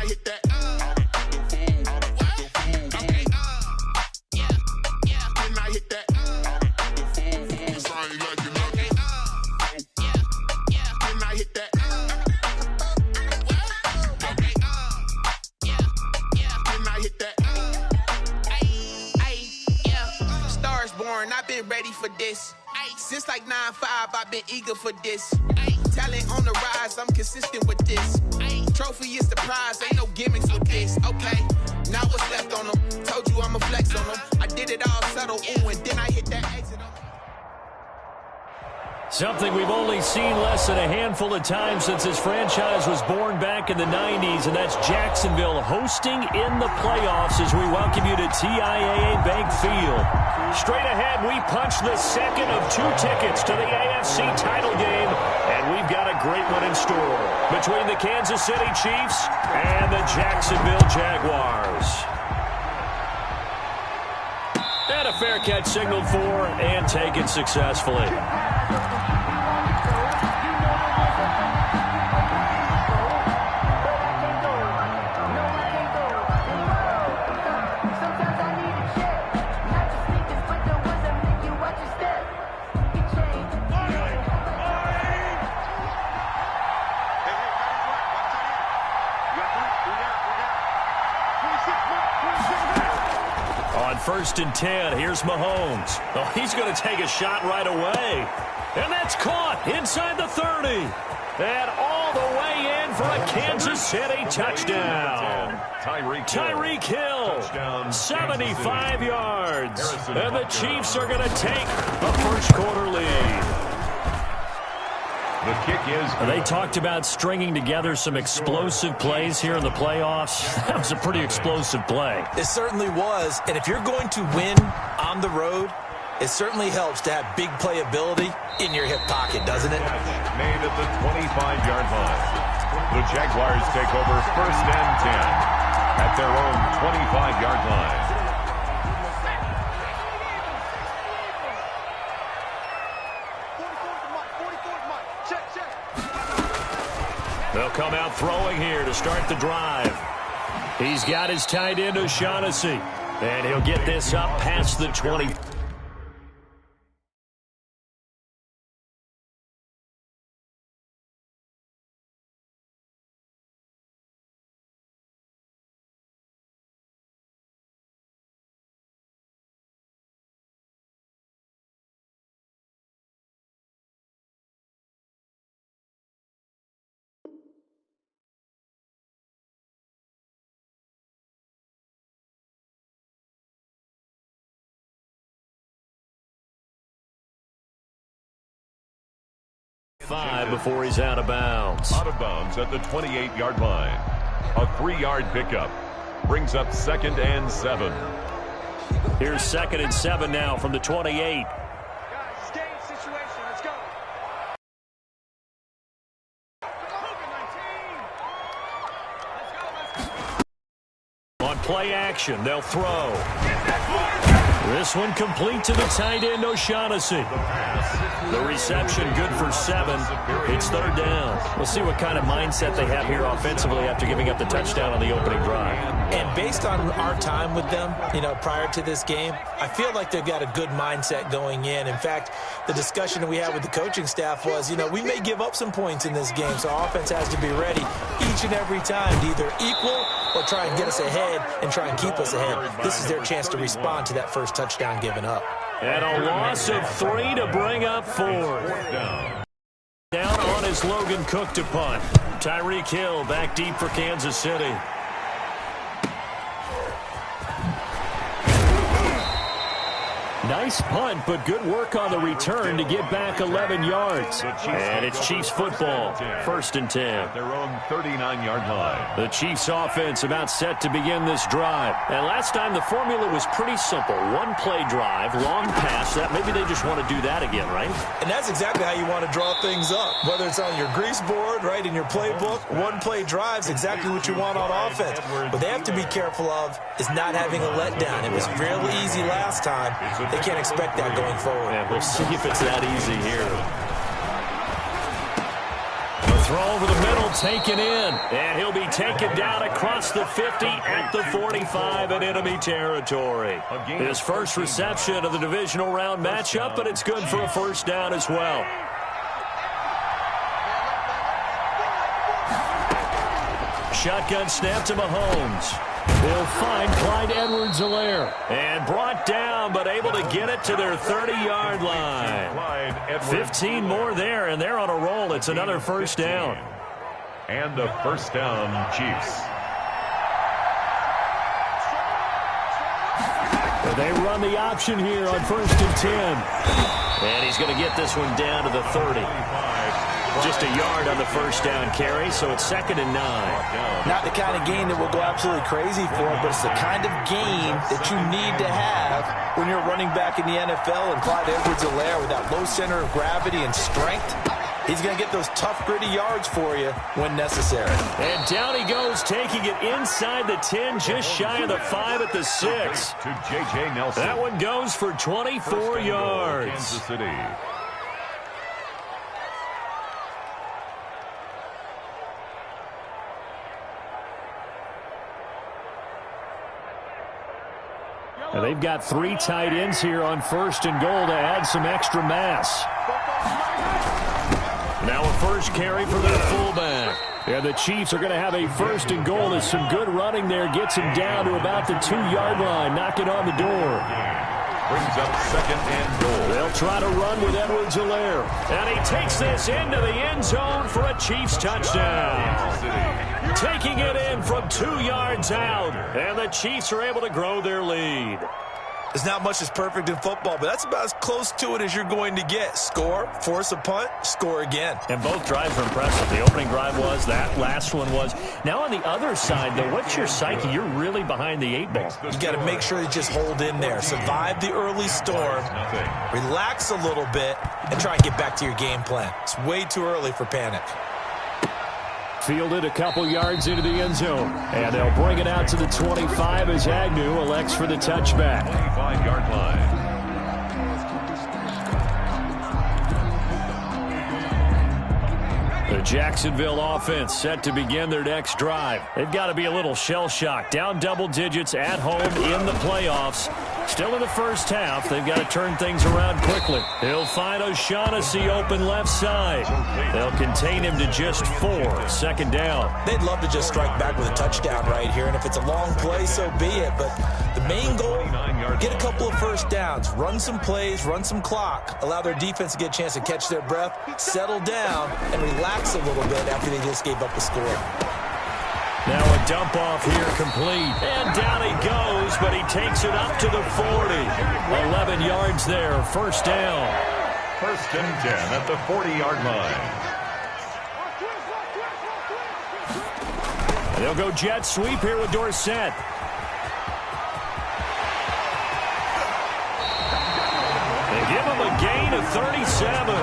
I hit that? Can I hit that? 'Cause I ain't like it nothing. Can I hit that? Can I hit that? Stars born, I've been ready for this. Since like 9-5, I've been eager for this. Talent on the rise, I'm consistent with this. Trophy is the prize, ain't no gimmicks with this. Okay, now what's left on them? Told you I'ma flex on them. I did it all subtle, ooh, and then I hit that exit on them. Something we've only seen less than a handful of times since this franchise was born back in the 90s, and that's Jacksonville hosting in the playoffs as we welcome you to TIAA Bank Field. Straight ahead, we punch the second of 2 tickets to the AFC title game, and we've got a great one in store between the Kansas City Chiefs and the Jacksonville Jaguars. And a fair catch signaled for and taken successfully. On 1st and 10, here's Mahomes. Oh, he's going to take a shot right away. And that's caught inside the 30. And all the way in for a Kansas City touchdown. Tyreek Hill, 75 yards. And the Chiefs are going to take a first-quarter lead. The kick is good. They talked about stringing together some explosive plays here in the playoffs. That was a pretty explosive play. It certainly was. And if you're going to win on the road, it certainly helps to have big playability in your hip pocket, doesn't it? Made at the 25-yard line. The Jaguars take over 1st and 10 at their own 25-yard line. They'll come out throwing here to start the drive. He's got his tight end, O'Shaughnessy, and he'll get this up past the 20. Before he's out of bounds. Out of bounds at the 28-yard line. A 3-yard pickup brings up 2nd and 7. Here's 2nd and 7 now from the 28. On play action, they'll throw. This one complete to the tight end, O'Shaughnessy. The reception good for 7. It's 3rd down. We'll see what kind of mindset they have here offensively after giving up the touchdown on the opening drive. And based on our time with them, prior to this game, I feel like they've got a good mindset going in. In fact, the discussion that we had with the coaching staff was, we may give up some points in this game, so our offense has to be ready each and every time to either equal or try and get us ahead and try and keep us ahead. This is their chance to respond to that first touchdown given up. And a loss of 3 to bring up 4th. Down on his Logan Cook to punt. Tyreek Hill back deep for Kansas City. Nice punt, but good work on the return to get back 11 yards. And it's Chiefs football, 1st and 10. Their own 39-yard line. The Chiefs offense about set to begin this drive. And last time the formula was pretty simple. 1-play drive, long pass. That maybe they just want to do that again, right? And that's exactly how you want to draw things up. Whether it's on your grease board, right, in your playbook, 1-play drive is exactly what you want on offense. What they have to be careful of is not having a letdown. It was real easy last time. They can't expect that going forward. Yeah, we'll see if it's that easy here. The Throw over the middle, taken in. And he'll be taken down across the 50 at the 45 in enemy territory. His first reception of the divisional round matchup, but it's good for a first down as well. Shotgun snap to Mahomes. He'll find Clyde Edwards-Helaire. And brought down, but able to get it to their 30-yard line. 15 more there, and they're on a roll. It's another first down. And a first down, Chiefs. They run the option here on 1st and 10. And he's going to get this one down to the 30. Just a yard on the first down carry, so it's 2nd and 9. Not the kind of game that we'll go absolutely crazy for, but it's the kind of game that you need to have when you're running back in the NFL. And Clyde Edwards-Helaire, with that low center of gravity and strength, he's going to get those tough, gritty yards for you when necessary. And down he goes, taking it inside the 10, just shy of the 5 at the 6. To J.J. Nelson. That one goes for 24 yards. Kansas City. And they've got 3 tight ends here on 1st and goal to add some extra mass. Now a first carry for their fullback. And the Chiefs are going to have a 1st and goal. There's some good running there. Gets him down to about the 2-yard line. Knocking on the door. Brings up 2nd and goal. They'll try to run with Edwards-Helaire. And he takes this into the end zone for a Chiefs touchdown. Taking it in from 2 yards out. And the Chiefs are able to grow their lead. There's not much that's perfect in football, but that's about as close to it as you're going to get. Score, force a punt, score again. And both drives are impressive. The opening drive was, that last one was. Now on the other side, though, what's your psyche? You're really behind the 8 ball. You got to make sure you just hold in there. Survive the early storm, relax a little bit, and try and get back to your game plan. It's way too early for panic. Fielded a couple yards into the end zone. And they'll bring it out to the 25 as Agnew elects for the touchback. 25-yard line. The Jacksonville offense set to begin their next drive. They've got to be a little shell-shocked. Down double digits at home in the playoffs. Still in the first half. They've got to turn things around quickly. He'll find O'Shaughnessy open left side. They'll contain him to just 4. 2nd down. They'd love to just strike back with a touchdown right here, and if it's a long play, so be it. But the main goal, get a couple of first downs, run some plays, run some clock, allow their defense to get a chance to catch their breath, settle down, and relax a little bit after they just gave up a score. Now a dump off here complete. And down he goes, but he takes it up to the 40. 11 yards there, 1st down. 1st and 10 at the 40-yard line. They'll go jet sweep here with Dorsett. They give him a gain of 37.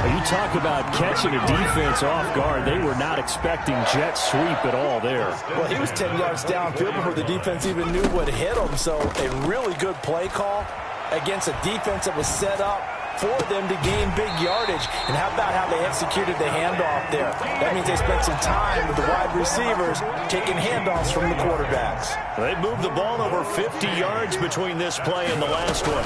You talk about catching a defense off guard. They were not expecting jet sweep at all there. Well, he was 10 yards downfield before the defense even knew what hit him. So a really good play call against a defense that was set up for them to gain big yardage. And how about how they executed the handoff there? That means they spent some time with the wide receivers taking handoffs from the quarterbacks. They moved the ball over 50 yards between this play and the last one.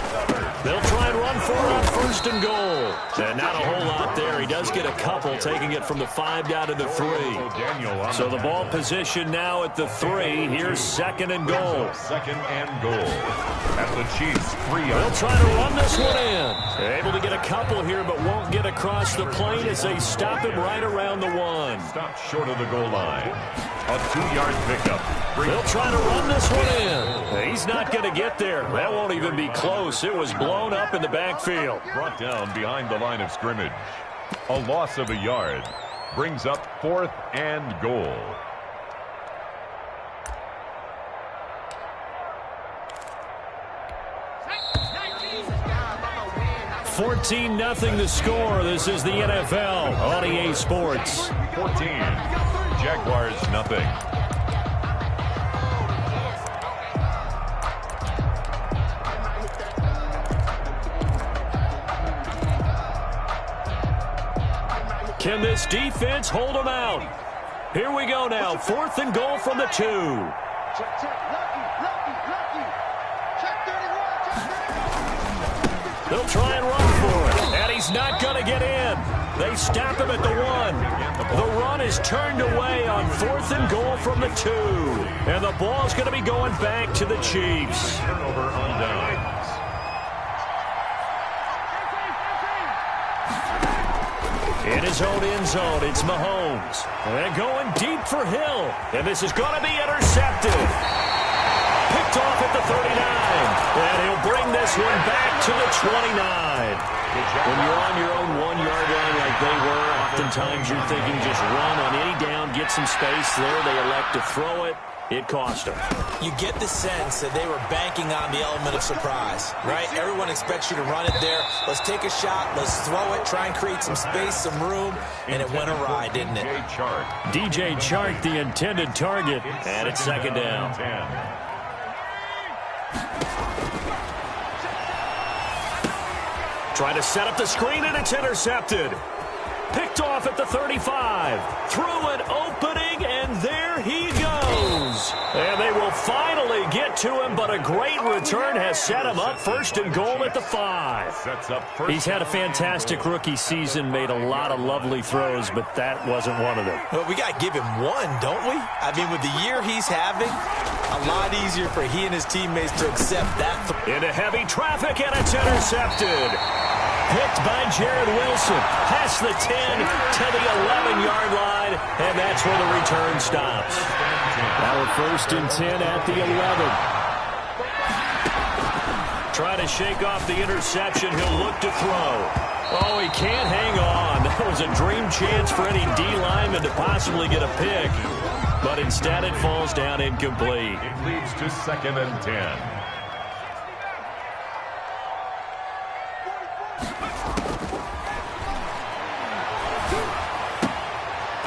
They'll try and run for it on 1st and goal. And not a whole lot there. He does get a couple, taking it from the 5 down to the 3. So the ball position now at the 3. Here's 2nd and goal. 2nd and goal. At the Chiefs, 3 yards. They'll try to run this one in. Able to get a couple here, but won't get across the plane as they stop him right around the 1. Stopped short of the goal line. A 2-yard pickup. They'll try to run this one in. He's not going to get there. That won't even be close. It was blown up in the backfield. Brought down behind the line of scrimmage. A loss of a yard. Brings up 4th and goal. 14-0 the score. This is the NFL on EA Sports. 14. Jaguars nothing. Can this defense hold them out? Here we go now. 4th and goal from the 2. They'll try and run for it. And he's not going to get in. They stop him at the 1. The run is turned away on 4th and goal from the 2. And the ball's going to be going back to the Chiefs. Turnover on downs. In his own end zone, it's Mahomes. And going deep for Hill. And this is going to be intercepted. Picked off at the 39. And he'll bring this one back to the 29. When you're on your own 1-yard line like they were, oftentimes you're thinking just run on any down, get some space there. They elect to throw it. It cost them. You get the sense that they were banking on the element of surprise, right? Everyone expects you to run it there. Let's take a shot. Let's throw it. Try and create some space, some room. And it went awry, didn't it? DJ Chark, the intended target. And it's 2nd down. Try to set up the screen, and it's intercepted. Picked off at the 35. Through an opening, and there he goes. And they will finally get to him, but a great return has set him up 1st and goal at the 5. He's had a fantastic rookie season, made a lot of lovely throws, but that wasn't one of them. Well, we got to give him one, don't we? I mean, with the year he's having, a lot easier for he and his teammates to accept that. Into heavy traffic, and it's intercepted. Picked by Jared Wilson. Past the 10 to the 11-yard line, and that's where the return stops. Now 1st and 10 at the 11. Trying to shake off the interception. He'll look to throw. Oh, he can't hang on. That was a dream chance for any D lineman to possibly get a pick. But instead it falls down incomplete. It leads to 2nd and 10.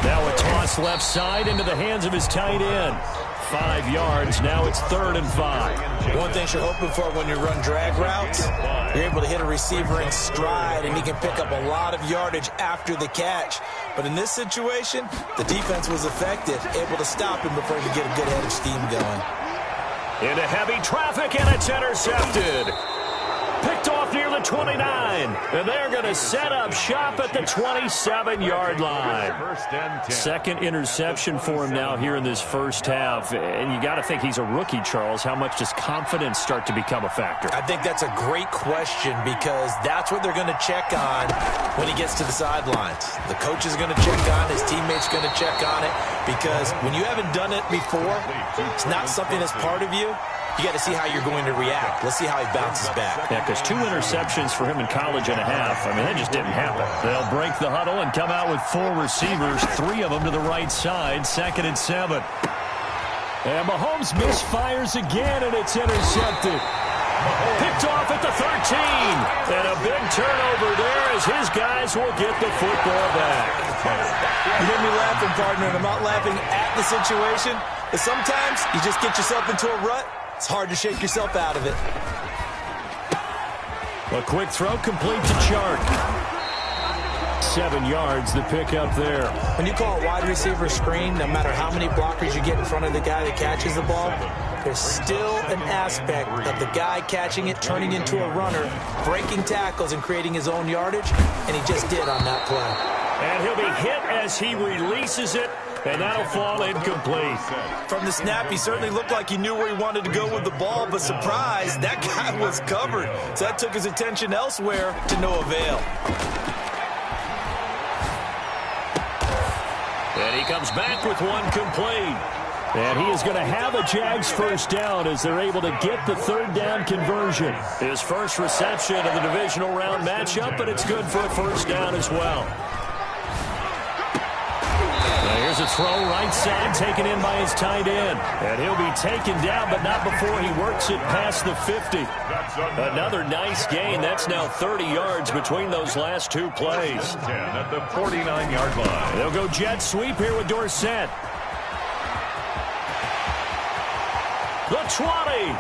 Now a toss left side into the hands of his tight end. 5 yards. Now it's 3rd and 5. One thing you're hoping for when you run drag routes, you're able to hit a receiver in stride, and he can pick up a lot of yardage after the catch. But in this situation, the defense was effective, able to stop him before he could get a good head of steam going. Into heavy traffic, and it's intercepted. Picked off near the 29, and they're going to set up shop at the 27-yard line. 2nd interception for him now here in this first half, and you got to think he's a rookie, Charles. How much does confidence start to become a factor? I think that's a great question, because that's what they're going to check on when he gets to the sidelines. The coach is going to check on it, his teammates going to check on it, because when you haven't done it before, it's not something that's part of you. You got to see how you're going to react. Let's see how he bounces back. Yeah, because 2 interceptions for him in college and a half. I mean, that just didn't happen. They'll break the huddle and come out with 4 receivers, 3 of them to the right side, 2nd and 7. And Mahomes misfires again, and it's intercepted. Picked off at the 13. And a big turnover there as his guys will get the football back. You get me laughing, partner, and I'm not laughing at the situation. But sometimes you just get yourself into a rut. It's hard to shake yourself out of it. A quick throw complete to Chark. 7 yards, the pick up there. When you call a wide receiver screen, no matter how many blockers you get in front of the guy that catches the ball, there's still an aspect of the guy catching it, turning into a runner, breaking tackles and creating his own yardage, and he just did on that play. And he'll be hit as he releases it, and that'll fall incomplete. From the snap, he certainly looked like he knew where he wanted to go with the ball, but surprise, that guy was covered. So that took his attention elsewhere to no avail. And he comes back with one complete. And he is going to have a Jags first down as they're able to get the 3rd down conversion. His first reception of the divisional round matchup, but it's good for a first down as well. Here's a throw right side taken in by his tight end. And he'll be taken down, but not before he works it past the 50. Another nice gain. That's now 30 yards between those last 2 plays. 10 at the 49-yard line. They'll go jet sweep here with Dorsett. The 20.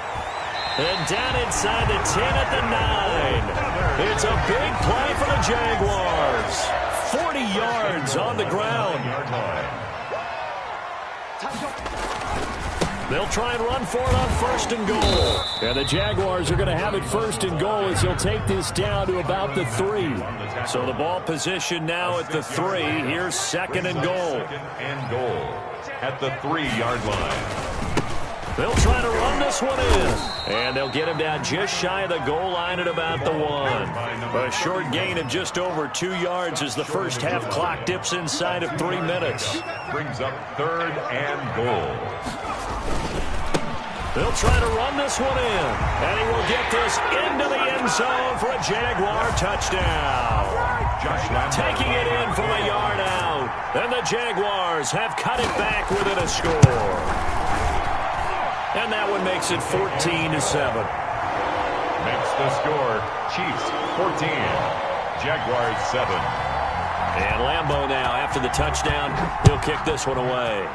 And down inside the 10 at the 9. It's a big play for the Jaguars. 40 yards on the ground. They'll try and run for it on 1st and goal. And the Jaguars are going to have it 1st and goal as he'll take this down to about the 3. So the ball position now at the 3. Here's 2nd and goal. 2nd and goal at the 3-yard line. They'll try to run this one in. And they'll get him down just shy of the goal line at about the 1. A short gain of just over 2 yards as the first half clock dips inside of 3 minutes. Brings up 3rd and goal. They'll try to run this one in. And he will get this into the end zone for a Jaguar touchdown. Taking it in from a yard out. And the Jaguars have cut it back within a score. And that one makes it 14-7. Makes the score. Chiefs 14. Jaguars 7. And Lambeau now, after the touchdown, he'll kick this one away.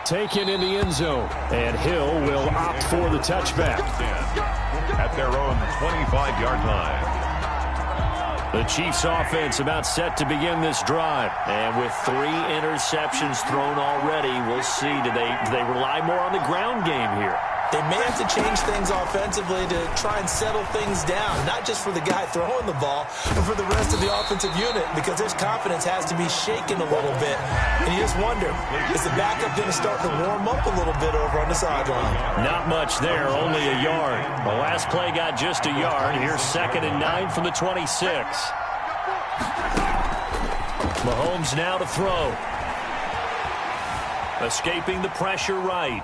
Taken in the end zone. And Hill will opt for the touchback. At their own 25-yard line. The Chiefs offense about set to begin this drive. And with 3 interceptions thrown already, we'll see. Do they rely more on the ground game here? They may have to change things offensively to try and settle things down, not just for the guy throwing the ball, but for the rest of the offensive unit, because his confidence has to be shaken a little bit. And you just wonder, is the backup going to start to warm up a little bit over on the sideline? Not much there, only a yard. The last play got just a yard. Here's 2nd and 9 from the 26. Mahomes now to throw. Escaping the pressure right.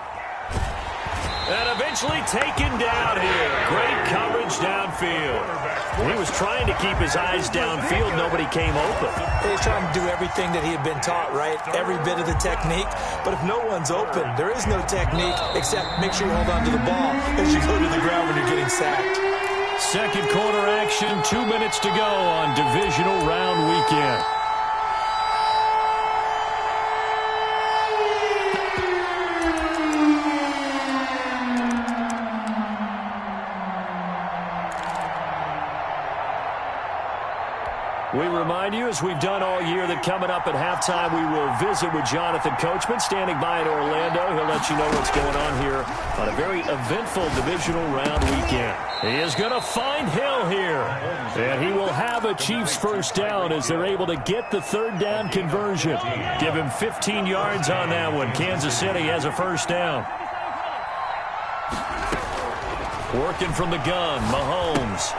And eventually taken down here. Great coverage downfield. He was trying to keep his eyes downfield. Nobody came open. He's trying to do everything that he had been taught, right? Every bit of the technique. But if no one's open, there is no technique except make sure you hold on to the ball as you go to the ground when you're getting sacked. Second quarter action, 2 minutes to go on divisional round weekend. We remind you, as we've done all year, that coming up at halftime, we will visit with Jonathan Coachman, standing by in Orlando. He'll let you know what's going on here on a very eventful divisional round weekend. He is going to find Hill here, and he will have a Chiefs first down as they're able to get the 3rd down conversion. Give him 15 yards on that one. Kansas City has a first down. Working from the gun, Mahomes.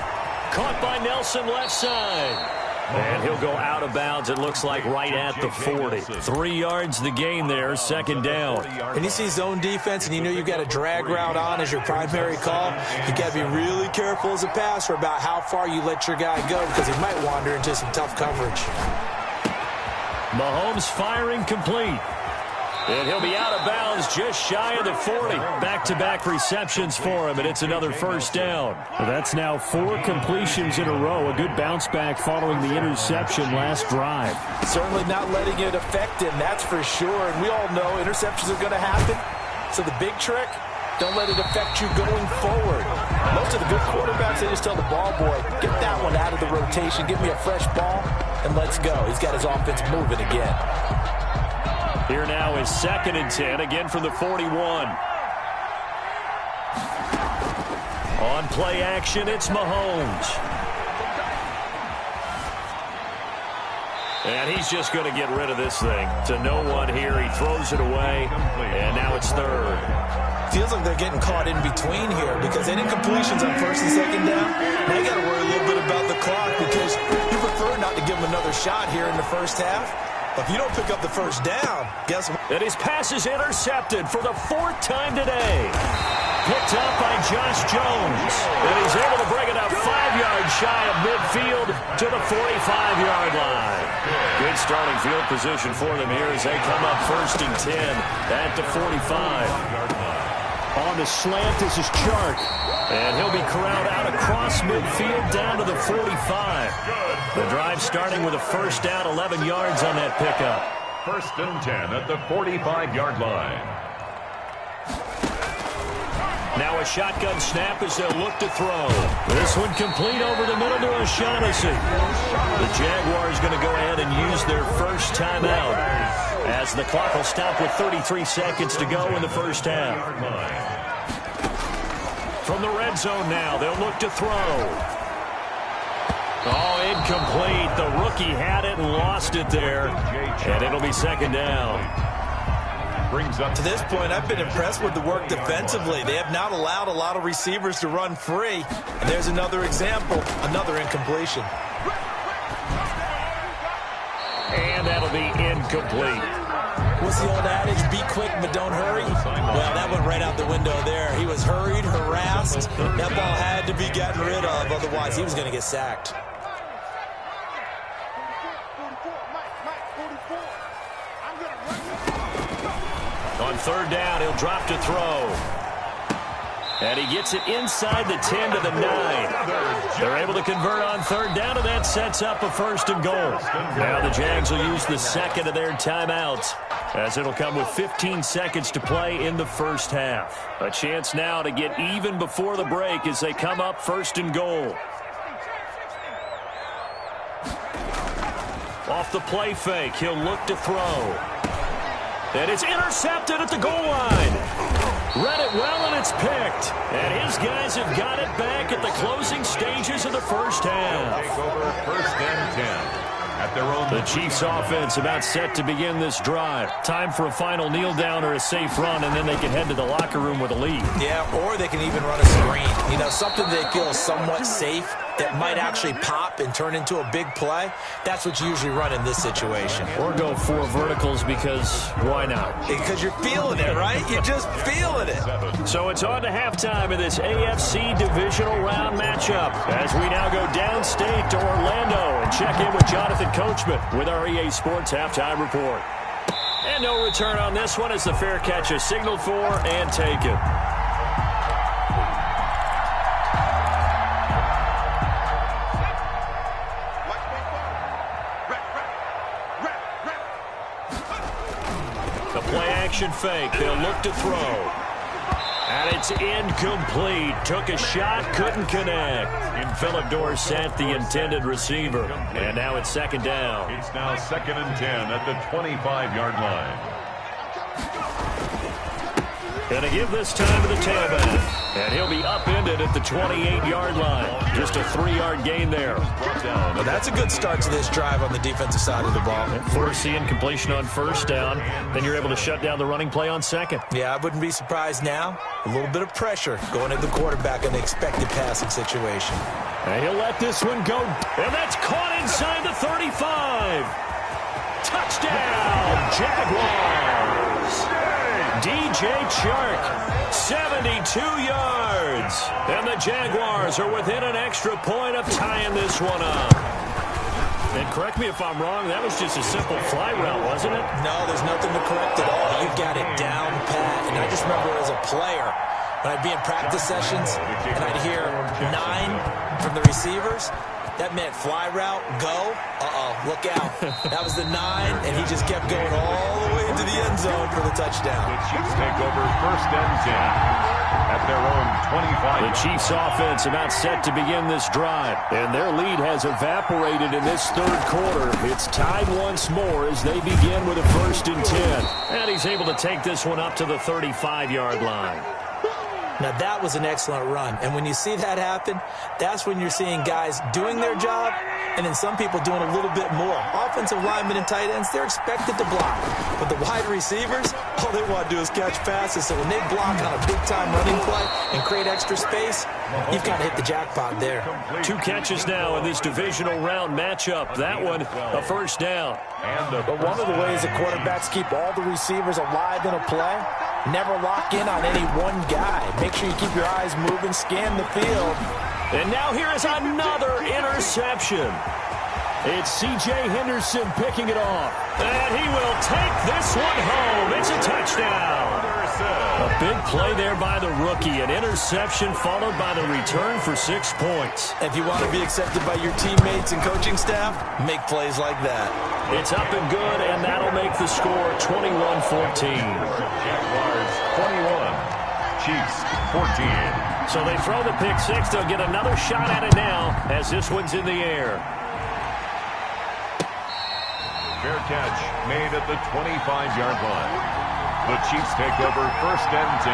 Caught by Nelson left side. And he'll go out of bounds, it looks like, right at the 40. 3 yards the gain there, 2nd down. And you see zone defense, and you know you've got a drag route on as your primary call. You've got to be really careful as a passer about how far you let your guy go, because he might wander into some tough coverage. Mahomes firing complete. And he'll be out of bounds just shy of the 40. Back-to-back receptions for him, and it's another first down. That's now 4 completions in a row. A good bounce back following the interception last drive. Certainly not letting it affect him, that's for sure. And we all know interceptions are going to happen. So the big trick, don't let it affect you going forward. Most of the good quarterbacks, they just tell the ball boy, get that one out of the rotation, give me a fresh ball, and let's go. He's got his offense moving again. Here now is 2nd and 10, again from the 41. On play action, it's Mahomes. And he's just going to get rid of this thing. To no one here, he throws it away, and now it's 3rd. Feels like they're getting caught in between here because they did completions on 1st and 2nd down. Now you got to worry a little bit about the clock because you prefer not to give them another shot here in the first half. If you don't pick up the first down, guess what? And his pass is intercepted for the 4th time today. Picked up by Josh Jones. And he's able to bring it up 5 yards shy of midfield to the 45-yard line. Good starting field position for them here as they come up 1st and 10 at the 45. On the slant, this is Chark. And he'll be corralled out across midfield down to the 45. The drive starting with a first down, 11 yards on that pickup. 1st and 10 at the 45-yard line. Now a shotgun snap as they'll look to throw. This one complete over the middle to O'Shaughnessy. The Jaguars going to go ahead and use their first timeout as the clock will stop with 33 seconds to go in the first half. From the red zone now, they'll look to throw. Oh, incomplete. The rookie had it and lost it there. And it'll be second down. Brings up to this point, I've been impressed with the work defensively. They have not allowed a lot of receivers to run free. And there's another example, another incompletion. And that'll be incomplete. What's the old adage? Be quick, but don't hurry. Well, that went right out the window there. He was hurried, harassed. That ball had to be gotten rid of. Otherwise, he was going to get sacked. On third down, he'll drop to throw. And he gets it inside the 10 to the 9. They're able to convert on third down, and that sets up a first and goal. Now the Jags will use the second of their timeouts, as it'll come with 15 seconds to play in the first half. A chance now to get even before the break as they come up first and goal. Off the play fake, he'll look to throw. And it's intercepted at the goal line. Read it well, and it's picked. And his guys have got it back at the closing stages of the first half. Take over first and 10. At their own. The Chiefs offense about set to begin this drive. Time for a final kneel down or a safe run, and then they can head to the locker room with a lead. Yeah, or they can even run a screen. You know, something they feel somewhat safe that might actually pop and turn into a big play. That's what you usually run in this situation. Or go 4 verticals because why not? Because you're feeling it, right? You're just feeling it. So it's on to halftime in this AFC divisional round matchup as we now go downstate to Orlando and check in with Jonathan Coachman with our EA Sports Halftime Report. And no return on this one as the fair catch is signaled for and taken. The play action fake. They'll look to throw. And it's incomplete. Took a shot, couldn't connect. And Philip Dorsett, the intended receiver. And now it's second down. It's now second and 10 at the 25-yard line. Gonna give this time to the tailback. And he'll be upended at the 28-yard line. Just a 3-yard gain there. Well, that's a good start to this drive on the defensive side of the ball. Force the incompletion on first down. Then you're able to shut down the running play on second. Yeah, I wouldn't be surprised now. A little bit of pressure going at the quarterback in the expected passing situation. And he'll let this one go. And that's caught inside the 35. Touchdown, Jaguars. DJ Chark, 72 yards. And the Jaguars are within an extra point of tying this one up. And correct me if I'm wrong, that was just a simple fly route, wasn't it? No, there's nothing to correct at all. You've got it down pat. And I just remember as a player, when I'd be in practice sessions and I'd hear 9 from the receivers, that meant fly route, go, look out. That was the 9, and he just kept going all the way into the end zone for the touchdown. The Chiefs take over first and 10 at their own 25. The Chiefs offense about set to begin this drive, and their lead has evaporated in this third quarter. It's tied once more as they begin with a first and 10. And he's able to take this one up to the 35-yard line. Now, that was an excellent run. And when you see that happen, that's when you're seeing guys doing their job and then some people doing a little bit more. Offensive linemen and tight ends, they're expected to block. But the wide receivers, all they want to do is catch passes. So when they block on a big-time running play and create extra space, you've got to hit the jackpot there. 2 catches now in this divisional round matchup. That one, a first down. But one of the ways the quarterbacks keep all the receivers alive in a play, never lock in on any one guy. Make sure you keep your eyes moving, scan the field. And now here is another interception. It's C.J. Henderson picking it off. And he will take this one home. It's a touchdown. A big play there by the rookie. An interception followed by the return for 6 points. If you want to be accepted by your teammates and coaching staff, make plays like that. It's up and good, and that'll make the score 21-14. Jaguars 21. Chiefs 14. So they throw the pick six. They'll get another shot at it now as this one's in the air. Fair catch made at the 25-yard line. The Chiefs take over 1st and 10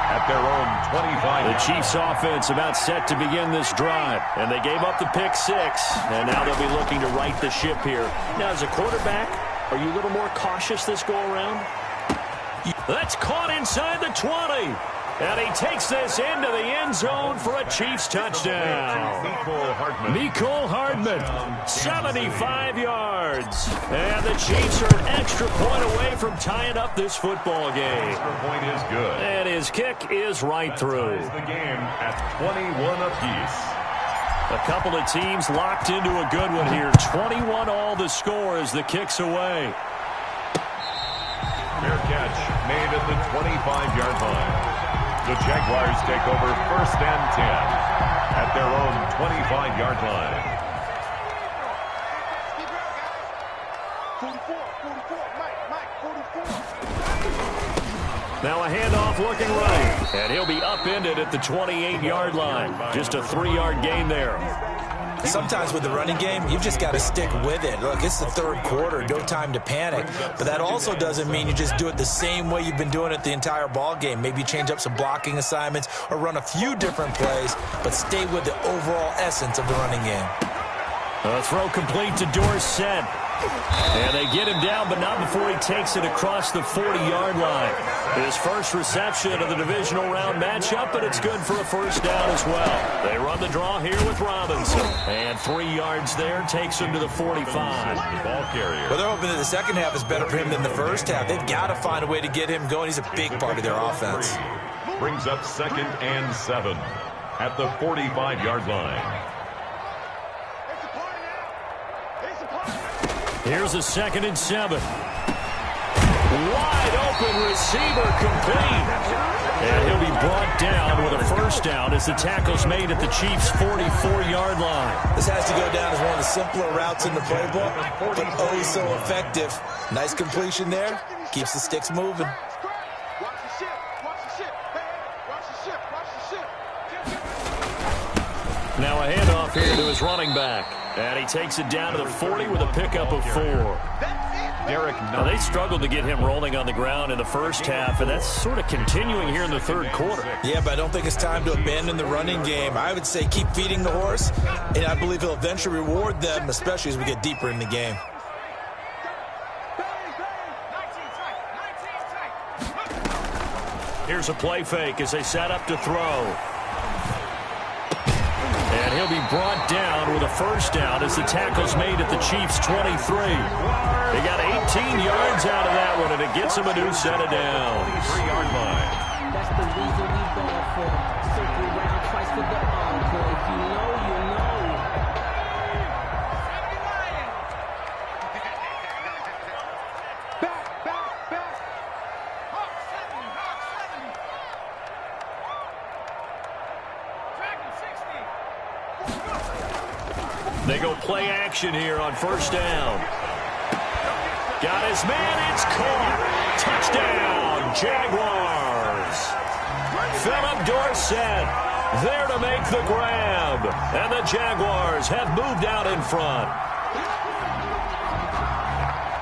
at their own 25. The Chiefs offense about set to begin this drive. And they gave up the pick six. And now they'll be looking to right the ship here. Now, as a quarterback, are you a little more cautious this go-around? That's caught inside the 20. And he takes this into the end zone for a Chiefs touchdown. Mecole Hardman, 75 yards. And the Chiefs are an extra point away from tying up this football game. Extra point is good. And his kick is right through. The game at 21 apiece. A couple of teams locked into a good one here. 21 all the score as the kick's away. Fair catch made at the 25-yard line. The Jaguars take over 1st and 10 at their own 25-yard line. 44, Now a handoff looking right. And he'll be upended at the 28-yard line. Just a 3-yard gain there. Sometimes with the running game, you've just got to stick with it. Look, it's the 3rd quarter, no time to panic. But that also doesn't mean you just do it the same way you've been doing it the entire ball game. Maybe change up some blocking assignments or run a few different plays, but stay with the overall essence of the running game. A throw complete to Dorsett. And they get him down, but not before he takes it across the 40-yard line. His first reception of the divisional round matchup, but it's good for a 1st down as well. They run the draw here with Robinson. And 3 yards there takes him to the 45. Ball carrier. Well, they're hoping that the second half is better for him than the first half. They've got to find a way to get him going. He's a big part of their offense. Brings up 2nd and 7 at the 45-yard line. Here's a 2nd and 7. Wide open receiver complete. And he'll be brought down with a 1st down as the tackle's made at the Chiefs' 44-yard line. This has to go down as one of the simpler routes in the playbook, but oh so effective. Nice completion there. Keeps the sticks moving. Now a handoff here to his running back. And he takes it down to the 40 with a pickup of 4. Now they struggled to get him rolling on the ground in the first half, and that's sort of continuing here in the 3rd quarter. Yeah, but I don't think it's time to abandon the running game. I would say keep feeding the horse, and I believe he'll eventually reward them, especially as we get deeper in the game. Here's a play fake as they set up to throw. And he'll be brought down with a 1st down as the tackle's made at the Chiefs' 23. They got 18 yards out of that one, and it gets them a new set of downs. 3-yard line. That's the reason we ball for. Circle around twice for the encore. If you know, you know. They go play action here on 1st down. Got his man, it's caught. Touchdown, Jaguars. Philip Dorsett there to make the grab. And the Jaguars have moved out in front.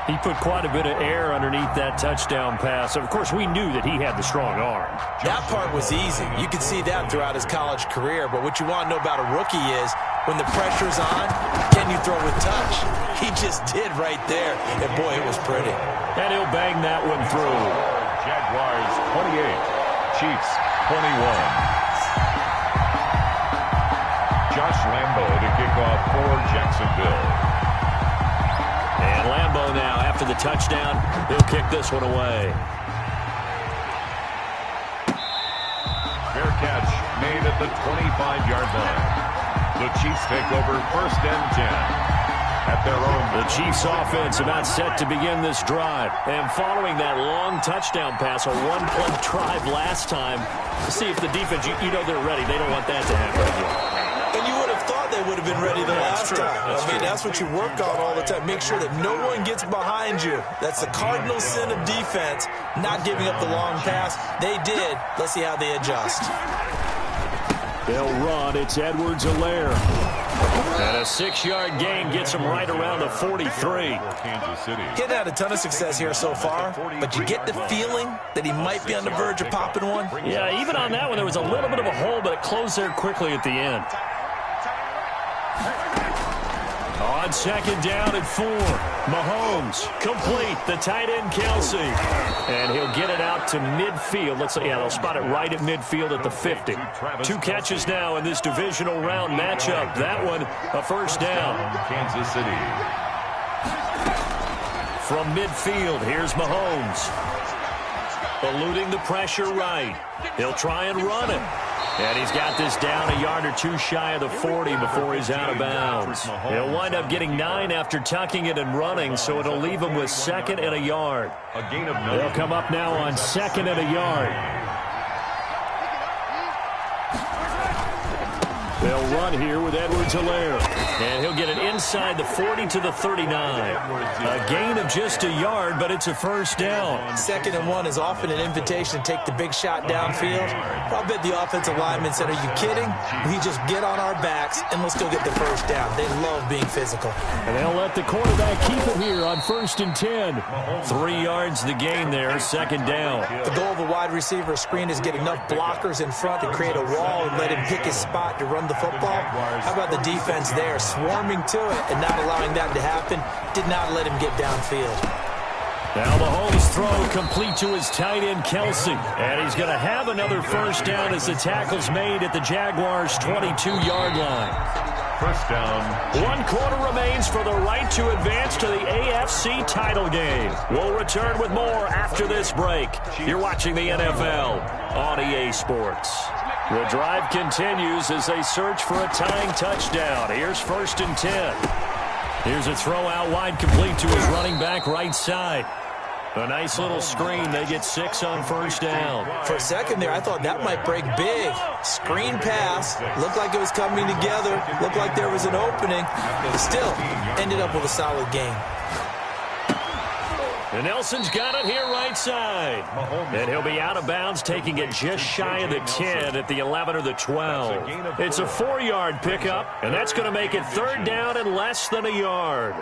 He put quite a bit of air underneath that touchdown pass. Of course, we knew that he had the strong arm. That part was easy. You could see that throughout his college career. But what you want to know about a rookie is when the pressure's on, can you throw with touch? He just did right there. And, boy, it was pretty. And he'll bang that one through. Jaguars 28, Chiefs 21. Josh Lambo to kick off for Jacksonville. And Lambo now, after the touchdown, he'll kick this one away. Fair catch made at the 25-yard line. The Chiefs take over 1st and 10 at their own. The Chiefs offense about set to begin this drive. And following that long touchdown pass, a one-play drive last time, to see if the defense, you know they're ready. They don't want that to happen again. And you would have thought they would have been ready the last time. I mean, that's what you work on all the time. Make sure that no one gets behind you. That's the cardinal sin of defense, not giving up the long pass. They did. Let's see how they adjust. They'll run. It's Edwards-Helaire. And a 6-yard gain gets him right around the 43. He's had a ton of success here so far, but you get the feeling that he might be on the verge of popping one. Yeah, even on that one, there was a little bit of a hole, but it closed there quickly at the end. On second down at 4, Mahomes complete, the tight end Kelsey. And he'll get it out to midfield. They'll spot it right at midfield at the 50. 2 catches now in this divisional round matchup. That one, a first down. Kansas City. From midfield, here's Mahomes. Eluding the pressure right. He'll try and run it. And he's got this down a yard or 2 shy of the 40 before he's out of bounds. He'll wind up getting 9 after tucking it and running, so it'll leave him with 2nd and a yard. They'll come up now on 2nd and a yard. They'll run here with Edwards-Helaire. And he'll get it inside the 40 to the 39. A gain of just a yard, but it's a first down. 2nd and 1 is often an invitation to take the big shot downfield. I'll bet the offensive lineman said, are you kidding? We just get on our backs and let's go get the first down. They love being physical. And they'll let the quarterback keep it here on 1st and 10. 3 yards the gain there, 2nd down. The goal of a wide receiver screen is get enough blockers in front to create a wall and let him pick his spot to run the football. How about the defense there, swarming to it and not allowing that to happen? Did not let him get downfield. Now Mahomes' throw complete to his tight end Kelsey. And he's going to have another first down as the tackle's made at the Jaguars' 22-yard line. First down. 1 quarter remains for the right to advance to the AFC title game. We'll return with more after this break. You're watching the NFL on EA Sports. The drive continues as they search for a tying touchdown. Here's 1st and 10. Here's a throw out wide complete to his running back right side. A nice little screen. They get 6 on first down. For a second there, I thought that might break big. Screen pass. Looked like it was coming together. Looked like there was an opening. But still, ended up with a solid game. And Nelson's got it here right side. And he'll be out of bounds, taking it just shy of the 10 at the 11 or the 12. It's a 4-yard pickup, and that's going to make it 3rd down and less than a yard.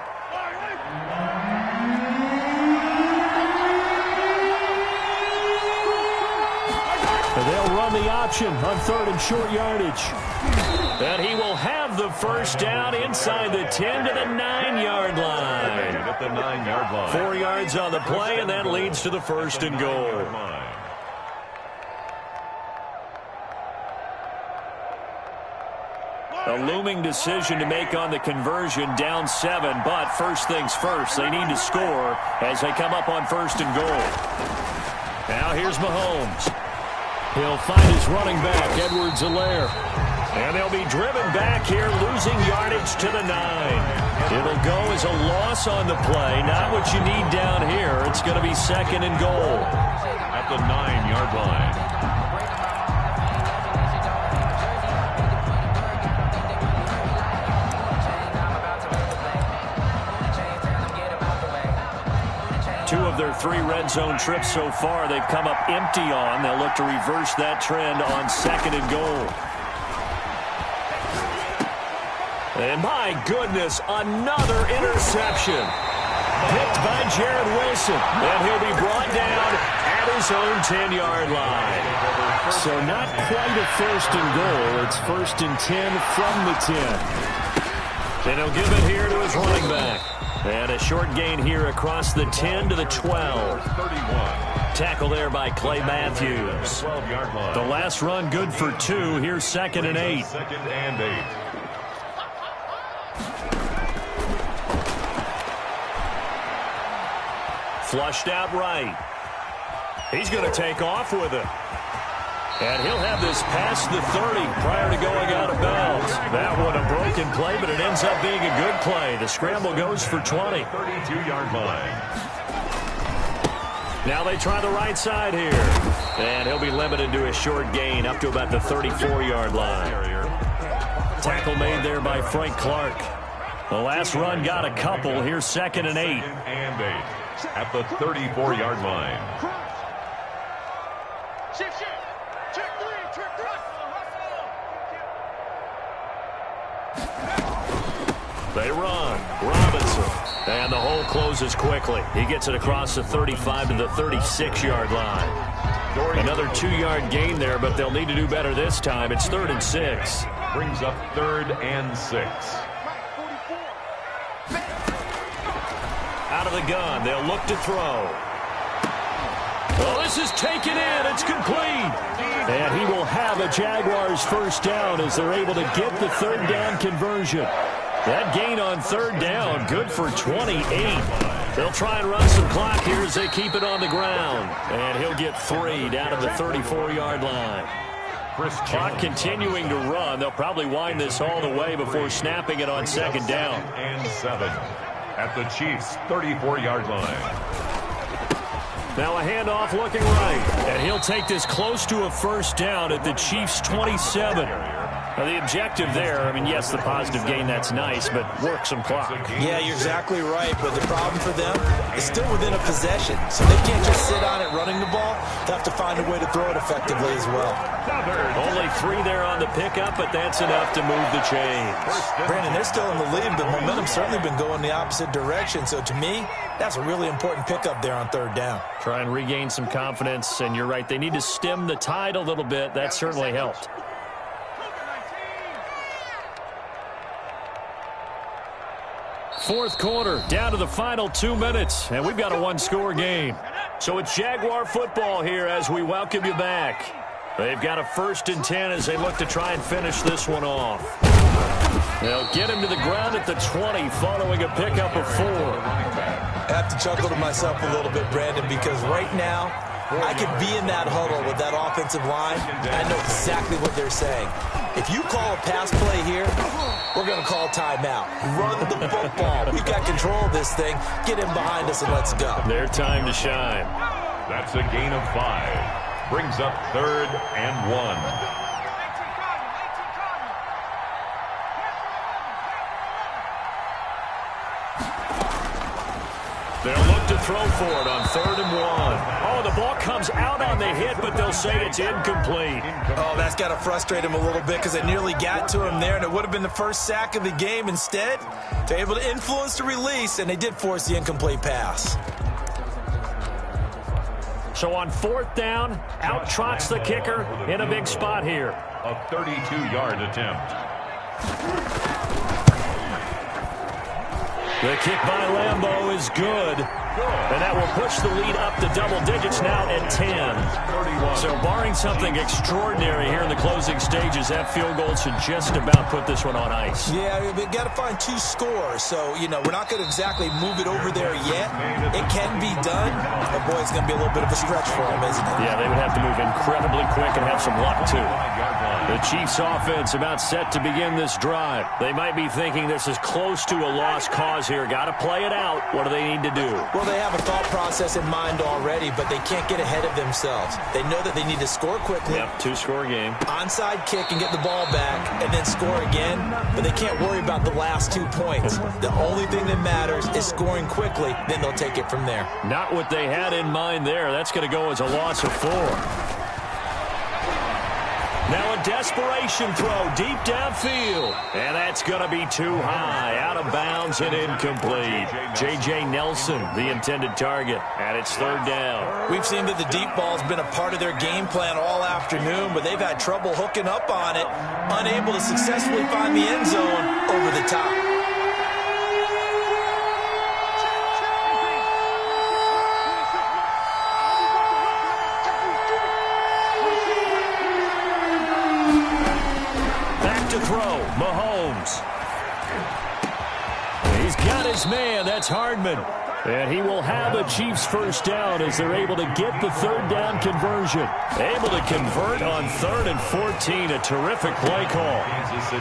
And they'll run the option on 3rd and short yardage. And he will have the first down inside the 10 to the 9-yard line. At the 9-yard line. 4 yards on the play, and that leads to the 1st and goal. A looming decision to make on the conversion, down 7, but first things first, they need to score as they come up on 1st and goal. Now here's Mahomes. He'll find his running back, Edwards-Helaire. And they'll be driven back here, losing yardage to the 9. It'll go as a loss on the play, not what you need down here. It's going to be 2nd and goal. At the 9-yard line. Two of their 3 red zone trips so far, they've come up empty on. They'll look to reverse that trend on 2nd and goal. And my goodness, another interception. Picked by Jared Wilson. And he'll be brought down at his own 10-yard line. So not quite a 1st and goal. It's 1st and 10 from the 10. And he'll give it here to his running back. And a short gain here across the 10 to the 12. Tackle there by Clay Matthews. The last run good for 2. Here's 2nd and 8. 2nd and 8. Flushed out right. He's going to take off with it. And he'll have this past the 30 prior to going out of bounds. That one a broken play, but it ends up being a good play. The scramble goes for 20. 32-yard line. Now they try the right side here. And he'll be limited to a short gain up to about the 34-yard line. Tackle made there by Frank Clark. The last run got a couple. Here's 2nd and 8. And 8 at the 34-yard line. They run. Robinson. And the hole closes quickly. He gets it across the 35 to the 36-yard line. Another 2-yard gain there, but they'll need to do better this time. It's 3rd and 6. Brings up 3rd and 6. Out of the gun. They'll look to throw. Well, this is taken in. It's complete. And he will have a Jaguars first down as they're able to get the 3rd down conversion. That gain on 3rd down, good for 28. They'll try and run some clock here as they keep it on the ground. And he'll get 3 down to the 34-yard line. Clock continuing to run. They'll probably wind this all the way before snapping it on 2nd down. And 7 at the Chiefs' 34-yard line. Now a handoff looking right. And he'll take this close to a first down at the Chiefs' 27. Now the objective there, I mean, yes, the positive gain, that's nice, but work some clock. Yeah, you're exactly right, but the problem for them is still within a possession, so they can't just sit on it running the ball. They'll have to find a way to throw it effectively as well. Only 3 there on the pickup, but that's enough to move the chains. Brandon, they're still in the lead, but momentum's certainly been going the opposite direction, so to me, that's a really important pickup there on 3rd down. Try and regain some confidence, and you're right, they need to stem the tide a little bit. That certainly helped. Fourth quarter, down to the final 2 minutes, and we've got a 1-score game. So it's Jaguar football here as we welcome you back. They've got a 1st and 10 as they look to try and finish this one off. They'll get him to the ground at the 20 following a pickup of 4. I have to chuckle to myself a little bit, Brandon, because right now I could be in that huddle with that offensive line, and I know exactly what they're saying. If you call a pass play here, we're going to call timeout. Run the football. We've got control of this thing. Get in behind us and let's go. Their time to shine. That's a gain of 5. Brings up 3rd and 1. They'll look to throw for it on 3rd and 1. Oh, the ball comes out on the hit, but they'll say it's incomplete. Oh, that's got to frustrate him a little bit because they nearly got to him there, and it would have been the first sack of the game. Instead, they're able to influence the release, and they did force the incomplete pass. So on 4th down, out trots the kicker in a big spot here. A 32-yard attempt. The kick by Lambeau is good. And that will push the lead up to double digits now at 10. So barring something extraordinary here in the closing stages, that field goal should just about put this one on ice. Yeah, we've got to find 2 scores. So, you know, we're not going to exactly move it over there yet. It can be done. But, boy, it's going to be a little bit of a stretch for them, isn't it? Yeah, they would have to move incredibly quick and have some luck, too. The Chiefs offense about set to begin this drive. They might be thinking this is close to a lost cause here. Got to play it out. What do they need to do? Well, they have a thought process in mind already, but they can't get ahead of themselves. They know that they need to score quickly. Yep, 2-score game. Onside kick and get the ball back and then score again, but they can't worry about the last 2 points. The only thing that matters is scoring quickly, then they'll take it from there. Not what they had in mind there. That's going to go as a loss of 4. Now a desperation throw deep downfield. And that's going to be too high. Out of bounds and incomplete. J.J. Nelson, the intended target. And it's 3rd down. We've seen that the deep ball's been a part of their game plan all afternoon, but they've had trouble hooking up on it. Unable to successfully find the end zone over the top. Throw, Mahomes. He's got his man, that's Hardman. And he will have a Chiefs first down as they're able to get the 3rd down conversion. Able to convert on 3rd and 14, a terrific play call.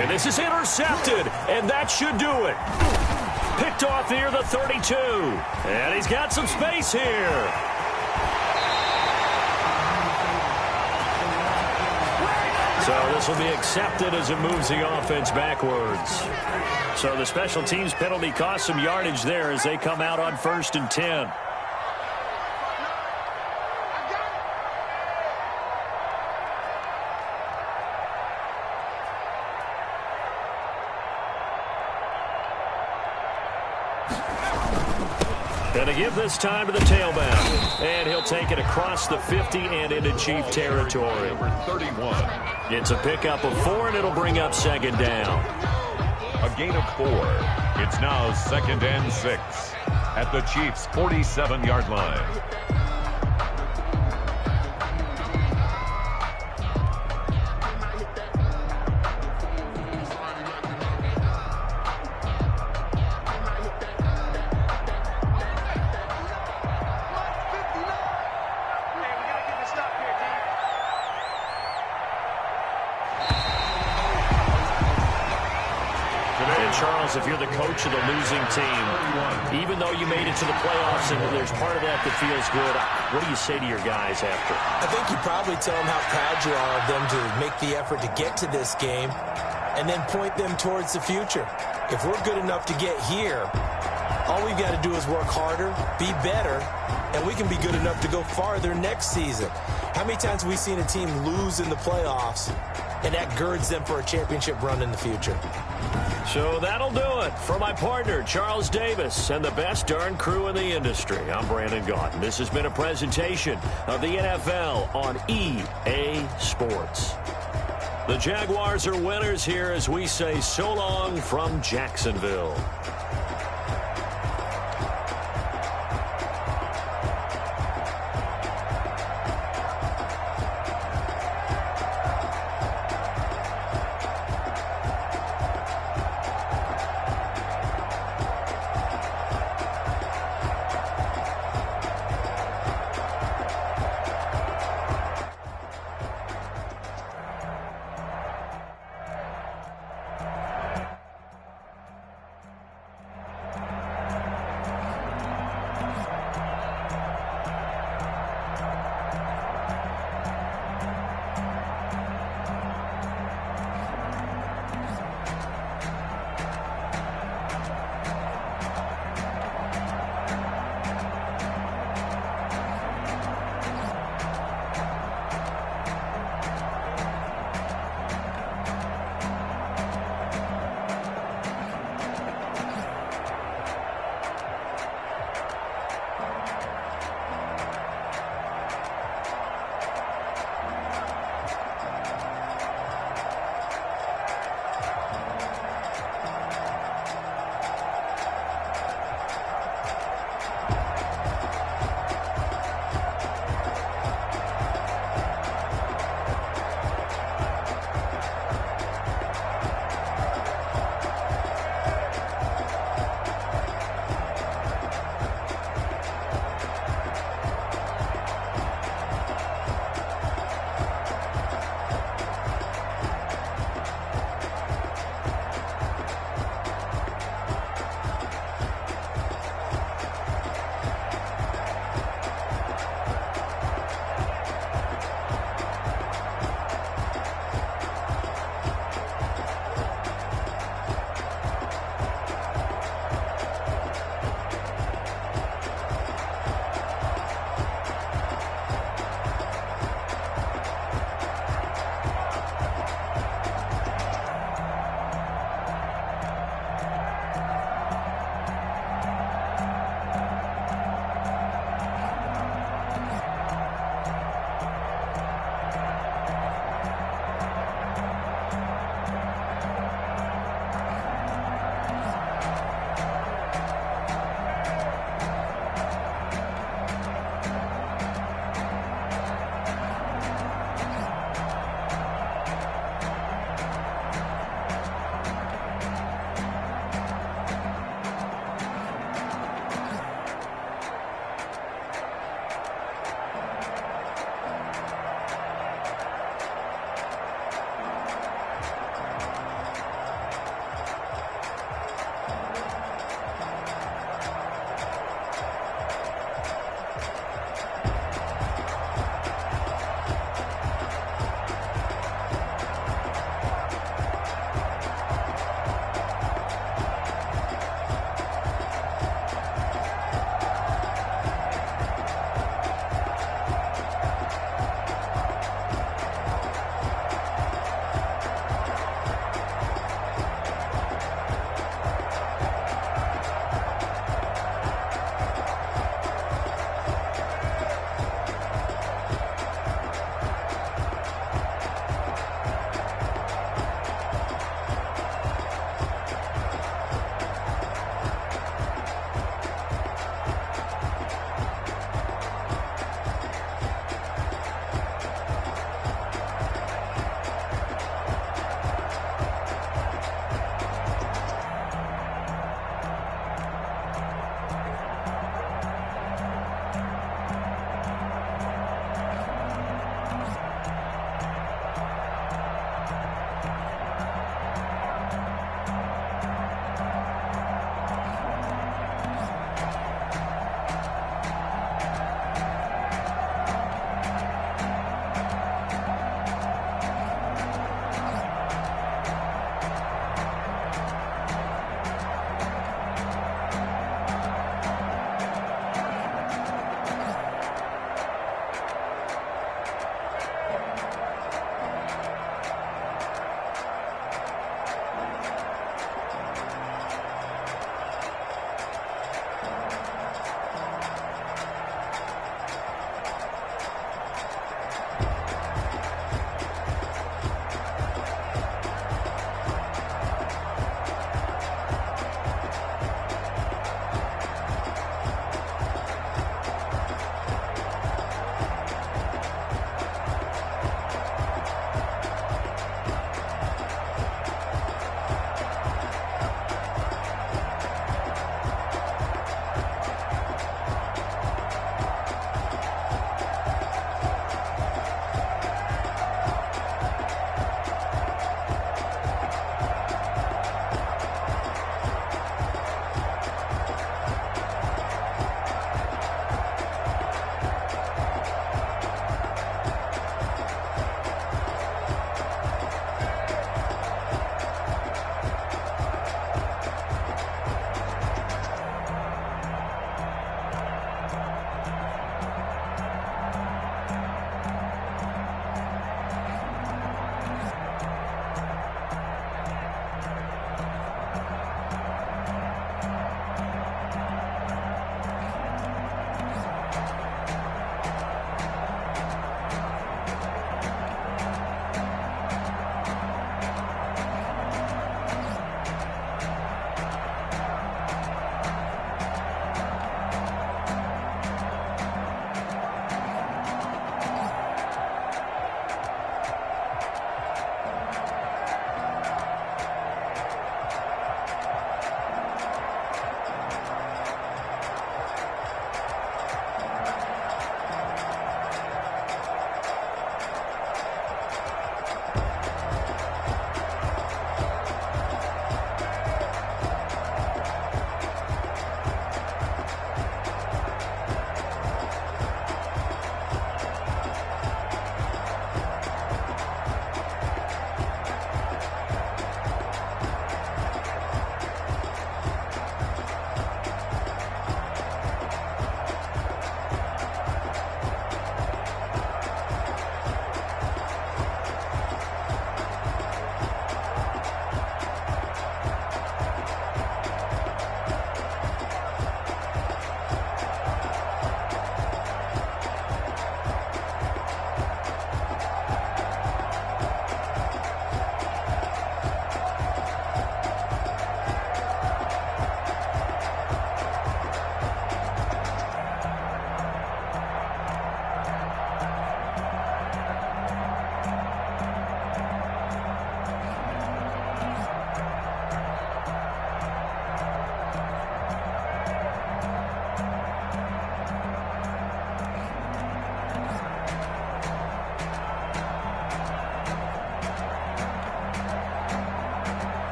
And this is intercepted, and that should do it. Picked off near the 32. And he's got some space here. So So this will be accepted as it moves the offense backwards. So the special teams penalty cost some yardage there as they come out on 1st and 10. Going to give this time to the tailback. And he'll take it across the 50 and into Chief territory. Number 31. It's a pickup of 4, and it'll bring up 2nd down. A gain of 4. It's now 2nd and 6 at the Chiefs' 47-yard line. Charles, if you're the coach of the losing team, even though you made it to the playoffs and there's part of that that feels good, what do you say to your guys after? I think you probably tell them how proud you are of them to make the effort to get to this game and then point them towards the future. If we're good enough to get here, all we've got to do is work harder, be better, and we can be good enough to go farther next season. How many times have we seen a team lose in the playoffs, and that girds them for a championship run in the future? So that'll do it for my partner, Charles Davis, and the best darn crew in the industry. I'm Brandon Gaudin. This has been a presentation of the NFL on EA Sports. The Jaguars are winners here as we say so long from Jacksonville.